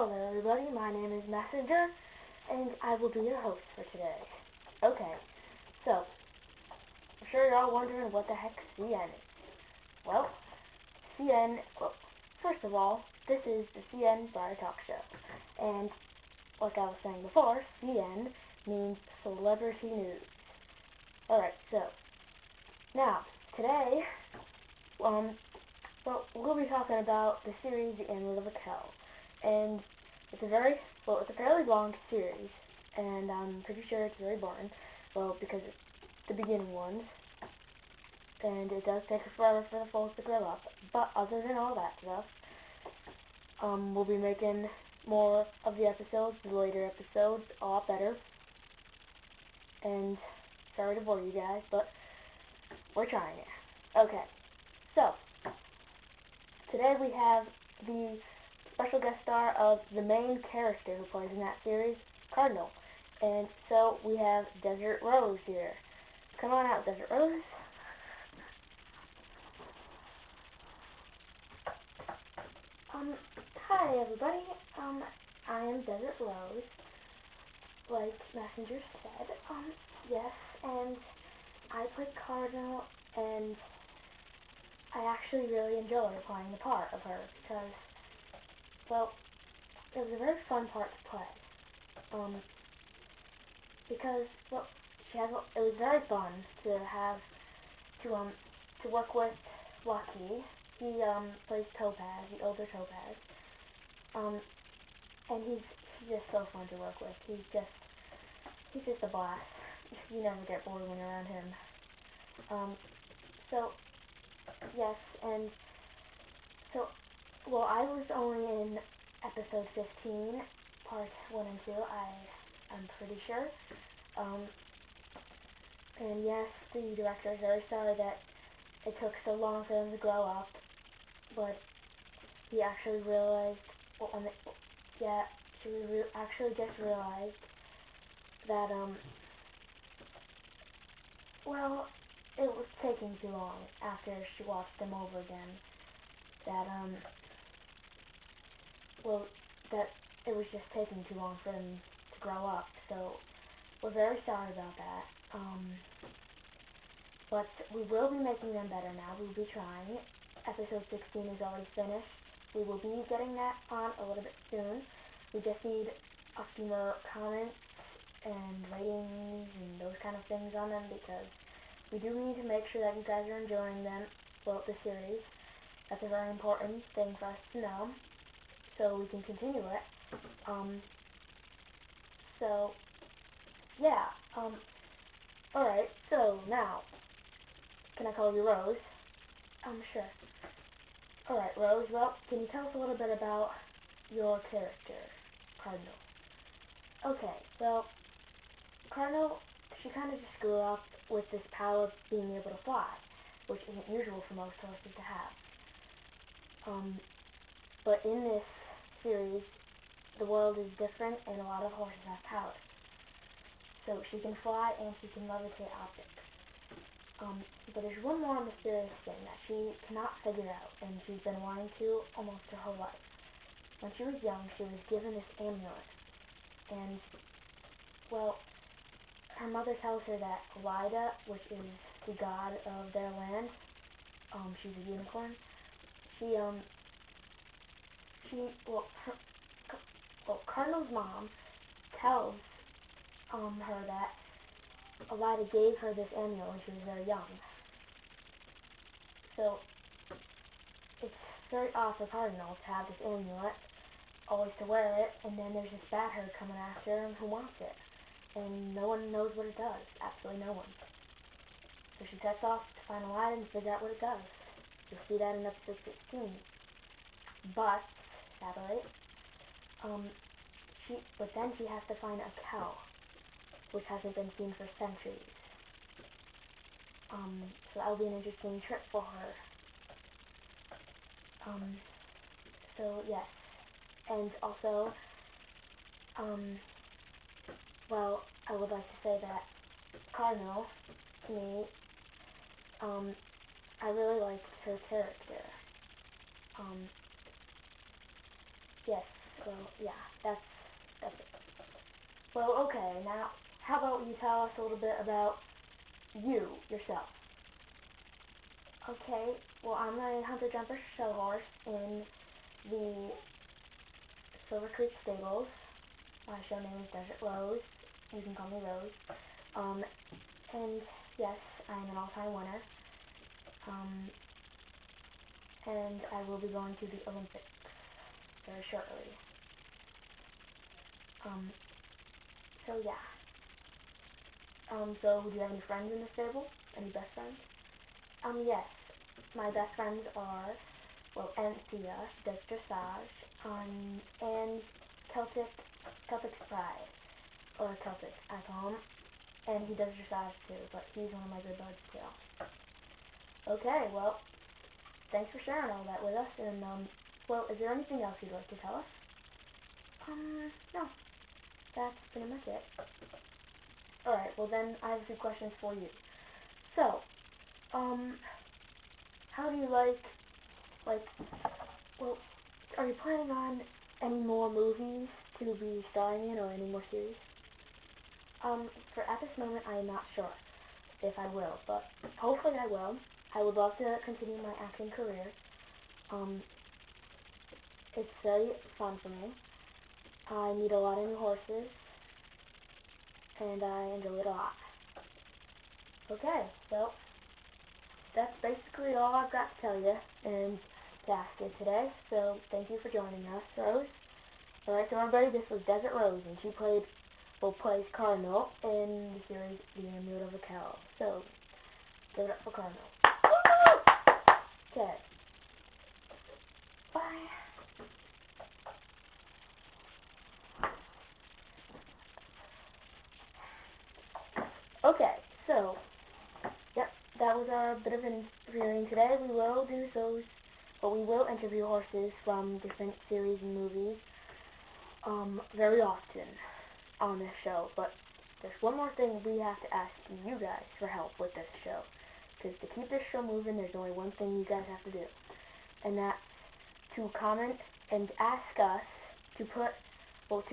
Hello there everybody, my name is Messenger, and I will be your host for today. Okay, so, I'm sure you're all wondering what the heck CN is. Well, first of all, this is the CN Breyer Talk Show, and like I was saying before, CN means Celebrity News. Alright, so, now, today, we'll be talking about the series The Amulet of Akel. And it's a fairly long series, and I'm pretty sure it's very boring, because it's the beginning ones, and it does take forever for the folks to grow up, but other than all that stuff, we'll be making more of the episodes, the later episodes, a lot better, and sorry to bore you guys, but we're trying it. Okay, so, today we have the special guest star of the main character who plays in that series, Cardinal. And so we have Desert Rose here. Come on out, Desert Rose. Hi everybody. I am Desert Rose, like Messenger said. Yes, and I play Cardinal, and I actually really enjoy playing the part of her because, well, it was a very fun part to play. Because, well, it was very fun to have, to work with Lucky. He, plays Topaz, the older Topaz. And he's just so fun to work with. He's just a blast. You never get bored when you're around him. So, yes, and so, well, I was only in episode 15, parts 1 and 2, I'm pretty sure. And yes, the director is very sorry that it took so long for them to grow up, but he actually realized, she actually just realized that, well, it was taking too long after she watched them over again, that, that it was just taking too long for them to grow up, so we're very sorry about that. But we will be making them better now. We will be trying. Episode 16 is already finished. We will be getting that on a little bit soon. We just need a few more comments and ratings and those kind of things on them because we do need to make sure that you guys are enjoying them, the series. That's a very important thing for us to know, so we can continue it. So, yeah, alright, so now, can I call you Rose? Sure. Alright, Rose, well, can you tell us a little bit about your character, Cardinal? Okay, well, Cardinal, she kind of just grew up with this power of being able to fly, which isn't usual for most horses to have. But in this series, the world is different and a lot of horses have powers. So she can fly and she can levitate objects. But there's one more mysterious thing that she cannot figure out, and she's been wanting to almost her whole life. When she was young, she was given this amulet, and, well, her mother tells her that Lida, which is the god of their land, she's a unicorn, Cardinal's mom tells, her that Elida gave her this amulet when she was very young. So, it's very odd for Cardinal to have this amulet, always to wear it, and then there's this bat herd coming after him who wants it. And no one knows what it does. Absolutely no one. So she sets off to find Elida and figure out what it does. You'll see that in episode 16. But, sadly, then she has to find a cow, which hasn't been seen for centuries. So that'll be an interesting trip for her. So yes. And also, well, I would like to say that Cardinal, to me, I really liked her character. Yes, well, yeah, that's it. Well, okay, now, how about you tell us a little bit about you, yourself? Okay, well, I'm a hunter-jumper show horse in the Silver Creek Stables. My show name is Desert Rose. You can call me Rose. And yes, I'm an all-time winner. And I will be going to the Olympics very shortly. So yeah. So do you have any friends in the stable? Any best friends? Yes. My best friends are, well, Anthea, does dressage, and Celtic Pride, or Celtic, I call him, and he does dressage too, but he's one of my good buds too. Okay, well, thanks for sharing all that with us, and, well, is there anything else you'd like to tell us? No, that's pretty much it. Alright, well then, I have a few questions for you. So, how do you like, well, are you planning on any more movies to be starring in, or any more series? At this moment, I am not sure if I will, but hopefully I will. I would love to continue my acting career. It's very fun for me. I meet a lot of new horses, and I enjoy it a lot. Okay, well, that's basically all I've got to tell you and to ask you today, so thank you for joining us, Rose. Alright, so everybody, this was Desert Rose, and she plays Cardinal in the series The Amulet of a Cow. So, give it up for Cardinal. Okay. Bye. Okay, so, yep, that was our bit of interviewing today. We will do those, but we will interview horses from different series and movies, very often on this show, but there's one more thing we have to ask you guys for help with this show. Because to keep this show moving, there's only one thing you guys have to do, and that's to comment and ask us to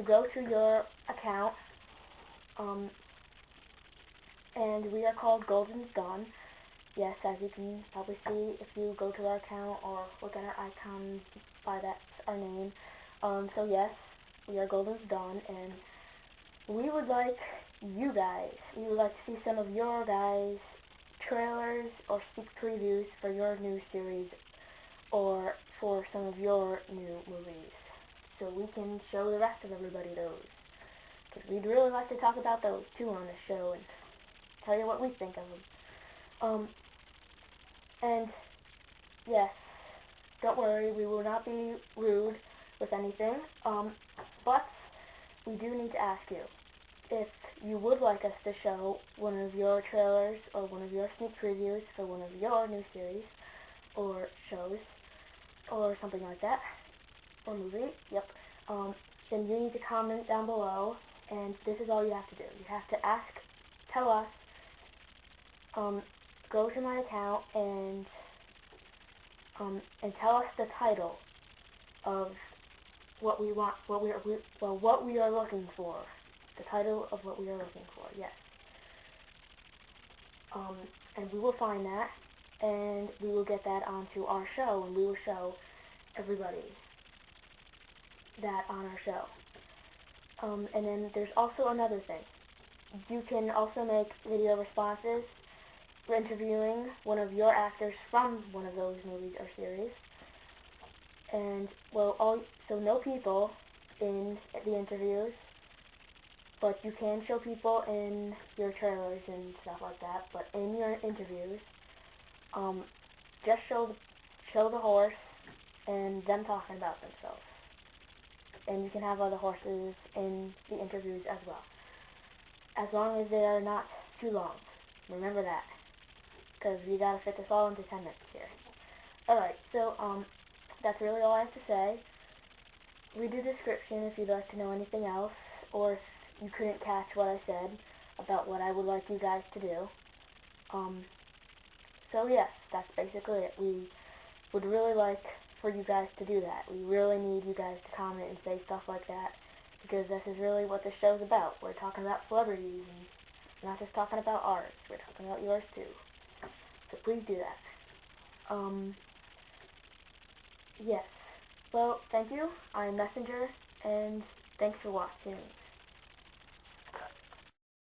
go to your account, and we are called Goldensdawn. Yes, as you can probably see if you go to our account or look at our icons, by that's our name. So yes, we are Goldensdawn, and we would like we would like to see some of your guys' trailers or sneak previews for your new series or for some of your new movies, so we can show the rest of everybody those. Because we'd really like to talk about those too on the show and tell you what we think of them. And yes, don't worry, we will not be rude with anything, but we do need to ask you if you would like us to show one of your trailers or one of your sneak previews for one of your new series or shows or something like that, or movie, yep, then you need to comment down below, and this is all you have to do. You have to tell us, go to my account and tell us the title of what we want, what we are looking for. The title of what we are looking for, yes. And we will find that, and we will get that onto our show, and we will show everybody that on our show. And then there's also another thing. You can also make video responses for interviewing one of your actors from one of those movies or series. And, well, so no people in the interviews, but you can show people in your trailers and stuff like that, but in your interviews, just show the horse and them talking about themselves. And you can have other horses in the interviews as well, as long as they are not too long. Remember that, because we gotta fit this all into 10 minutes here. Alright, so, that's really all I have to say. Read the description if you'd like to know anything else, or if you couldn't catch what I said about what I would like you guys to do. So yes, that's basically it. We would really like for you guys to do that. We really need you guys to comment and say stuff like that, because this is really what this show's about. We're talking about celebrities, and we're not just talking about ours. We're talking about yours too. So please do that. Yes. Well, thank you. I'm Messenger, and thanks for watching.